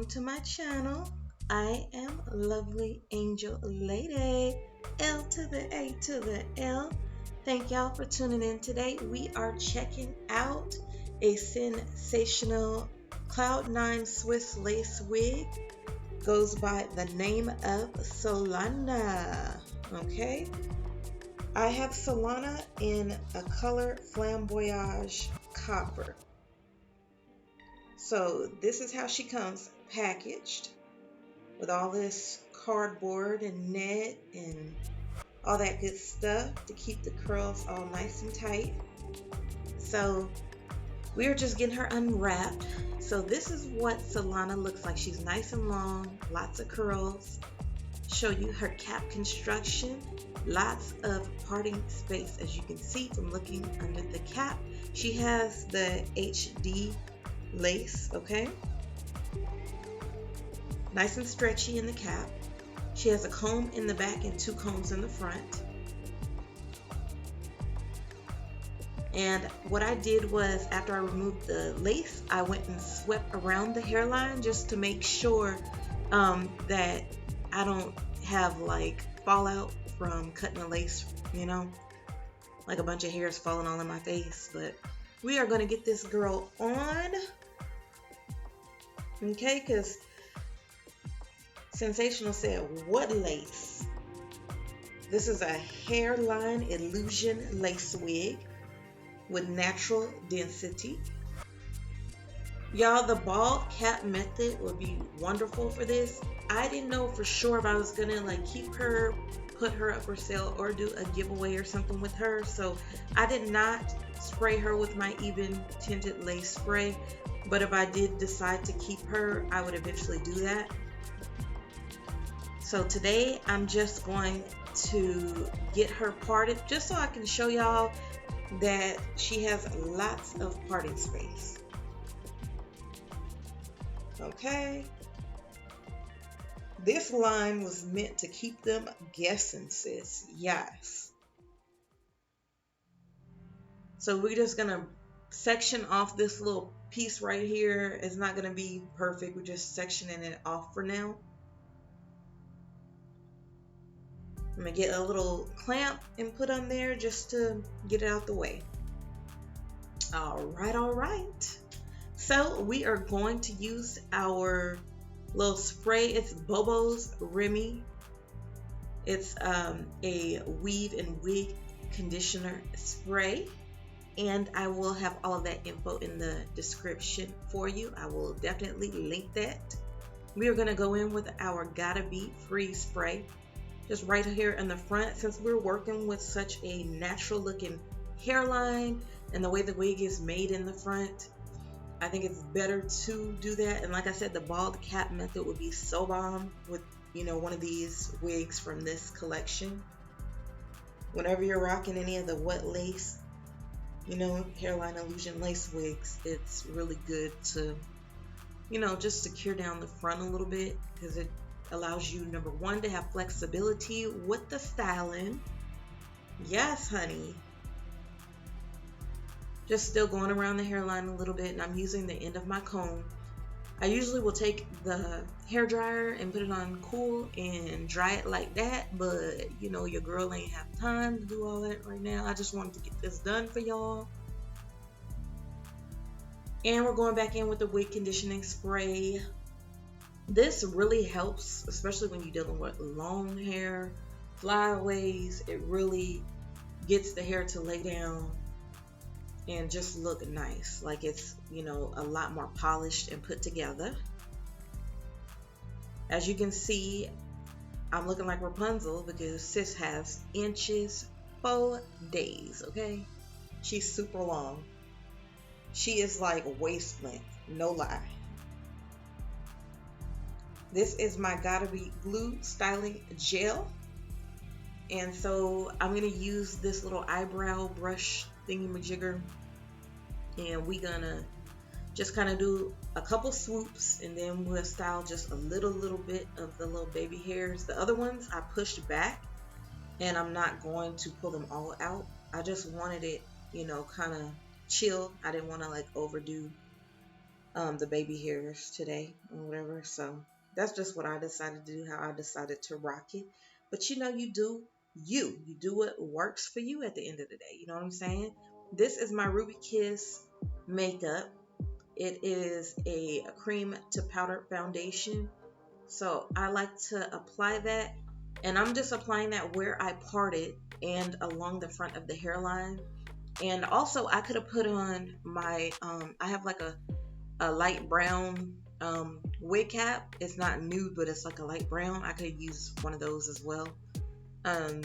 welcome to my channel. I am Lovely Angel Lady, L to the A to the L. Thank y'all for tuning in today. We are checking out a sensational Cloud 9 Swiss Lace Wig. Goes by the name of Solana. Okay, I have Solana in a color Flamboyage Copper. So this is how she comes packaged with all this cardboard and net and all that good stuff to keep the curls all nice and tight. So we're just getting her unwrapped. So this is what Solana looks like. She's nice and long, lots of curls. Show you her cap construction, lots of parting space as you can see from looking under the cap. She has the HD lace, okay, nice and stretchy in the cap. She has a comb in the back and two combs in the front. And what I did was, after I removed the lace, I went and swept around the hairline just to make sure that I don't have like fallout from cutting the lace, you know, like a bunch of hairs falling all in my face. But we are going to get this girl on. Okay, because Sensational said, what lace? This is a hairline illusion lace wig with natural density. Y'all, the bald cap method would be wonderful for this. I didn't know for sure if I was gonna like keep her, put her up for sale, or do a giveaway or something with her. So I did not spray her with my even tinted lace spray. But if I did decide to keep her, I would eventually do that. So today I'm just going to get her parted just so I can show y'all that she has lots of parting space. Okay. This line was meant to keep them guessing, sis. Yes. So we're just gonna section off this little piece right here. It's not gonna be perfect. We're just sectioning it off for now. I'm gonna get a little clamp and put on there just to get it out the way. All right. So we are going to use our little spray. It's Bobo's Remy. It's a weave and wig conditioner spray. And I will have all of that info in the description for you. I will definitely link that. We are going to go in with our Gotta Be Free spray. Just right here in the front. Since we're working with such a natural looking hairline and the way the wig is made in the front, I think it's better to do that. And like I said, the bald cap method would be so bomb with, you know, one of these wigs from this collection. Whenever you're rocking any of the what lace, you know, hairline illusion lace wigs, it's really good to, you know, just secure down the front a little bit, because it allows you, number one, to have flexibility with the styling. Yes, honey. Just still going around the hairline a little bit, and I'm using the end of my comb. I usually will take the hair dryer and put it on cool and dry it like that, but you know, your girl ain't have time to do all that right now. I just wanted to get this done for y'all. And we're going back in with the wig conditioning spray. This really helps, especially when you're dealing with long hair, flyaways. It really gets the hair to lay down and just look nice, like it's, you know, a lot more polished and put together. As you can see, I'm looking like Rapunzel because sis has inches for days. Okay, she's super long. She is like waist length, no lie. This is my Gotta Be Glue styling gel, and so I'm gonna use this little eyebrow brush thingy-majigger, and we're gonna just kind of do a couple swoops, and then we'll style just a little bit of the little baby hairs. The other ones I pushed back, and I'm not going to pull them all out. I just wanted it, you know, kind of chill. I didn't want to like overdo the baby hairs today or whatever. So that's just what I decided to do, how I decided to rock it. But you know, you do what works for you at the end of the day. You know what I'm saying? This is my Ruby Kiss makeup. It is a cream to powder foundation. So I like to apply that, and I'm just applying that where I parted and along the front of the hairline. And also I could have put on my I have like a light brown wig cap. It's not nude, but it's like a light brown. I could use one of those as well. Um,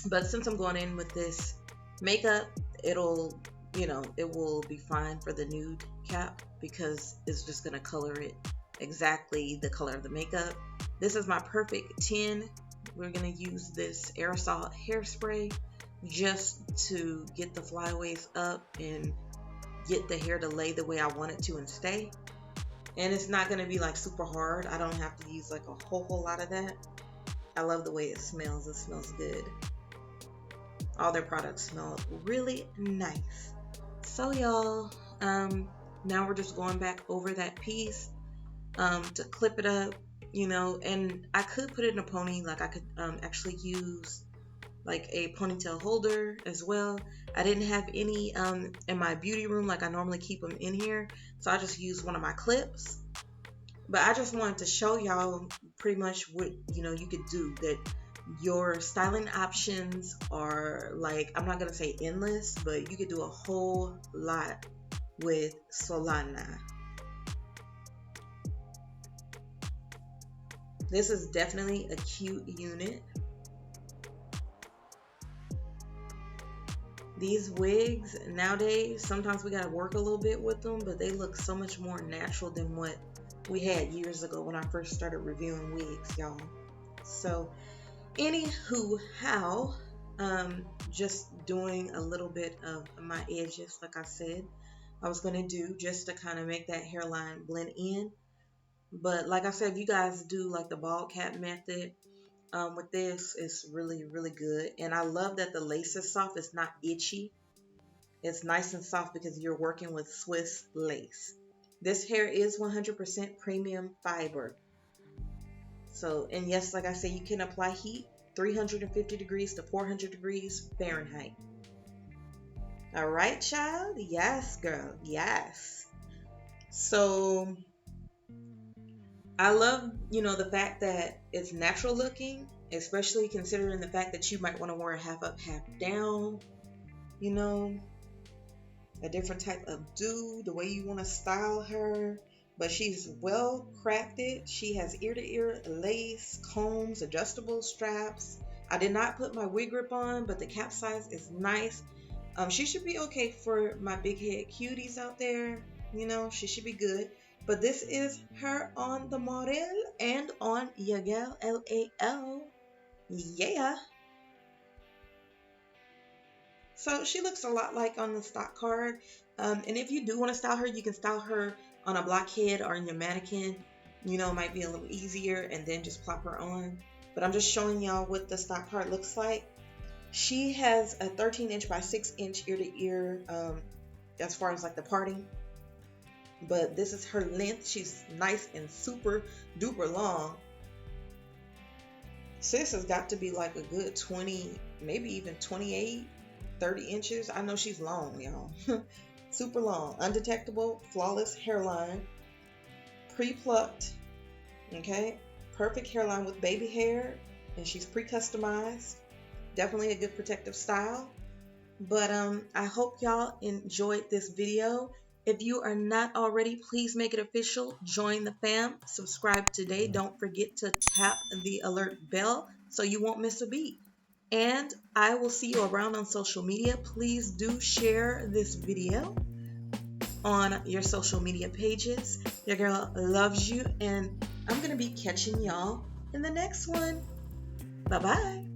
but since I'm going in with this makeup, it'll, you know, it will be fine for the nude cap because it's just gonna color it exactly the color of the makeup. This is my perfect 10. We're gonna use this aerosol hairspray just to get the flyaways up and get the hair to lay the way I want it to and stay. And it's not gonna be like super hard. I don't have to use like a whole lot of that. I love the way it smells. It smells good. All their products smell really nice. So y'all, now we're just going back over that piece to clip it up, you know. And I could put it in a pony, like I could actually use like a ponytail holder as well. I didn't have any in my beauty room, like I normally keep them in here, so I just used one of my clips. But I just wanted to show y'all pretty much what, you know, you could do. That your styling options are, like, I'm not gonna say endless, but you could do a whole lot with Solana. This is definitely a cute unit. These wigs nowadays, sometimes we gotta work a little bit with them, but they look so much more natural than what we had years ago when I first started reviewing wigs, y'all. So anywho, how just doing a little bit of my edges, like I said I was gonna do, just to kind of make that hairline blend in. But like I said, if you guys do like the bald cap method with this, it's really good. And I love that the lace is soft. It's not itchy. It's nice and soft because you're working with Swiss lace. This hair is 100% premium fiber. So, and yes, like I said, you can apply heat 350 degrees to 400 degrees Fahrenheit. All right, child. Yes, girl. Yes. So I love, you know, the fact that it's natural looking, especially considering the fact that you might want to wear a half up, half down, you know, a different type of do, the way you want to style her. But she's well crafted. She has ear-to-ear lace, combs, adjustable straps. I did not put my wig grip on, but the cap size is nice. She should be okay for my big head cuties out there. You know, she should be good. But this is her on the model and on your girl, LAL. Yeah. So she looks a lot like on the stock card. And if you do want to style her, you can style her on a blockhead or in your mannequin. You know, it might be a little easier, and then just plop her on. But I'm just showing y'all what the stock card looks like. She has a 13-inch by 6-inch ear-to-ear as far as like the parting. But this is her length. She's nice and super duper long. Sis has got to be like a good 20, maybe even 28, 30 inches. I know she's long, y'all. Super long. Undetectable, flawless hairline. Pre-plucked. Okay. Perfect hairline with baby hair. And she's pre-customized. Definitely a good protective style. But I hope y'all enjoyed this video. If you are not already, please make it official. Join the fam. Subscribe today. Don't forget to tap the alert bell so you won't miss a beat. And I will see you around on social media. Please do share this video on your social media pages. Your girl loves you, and I'm going to be catching y'all in the next one. Bye-bye.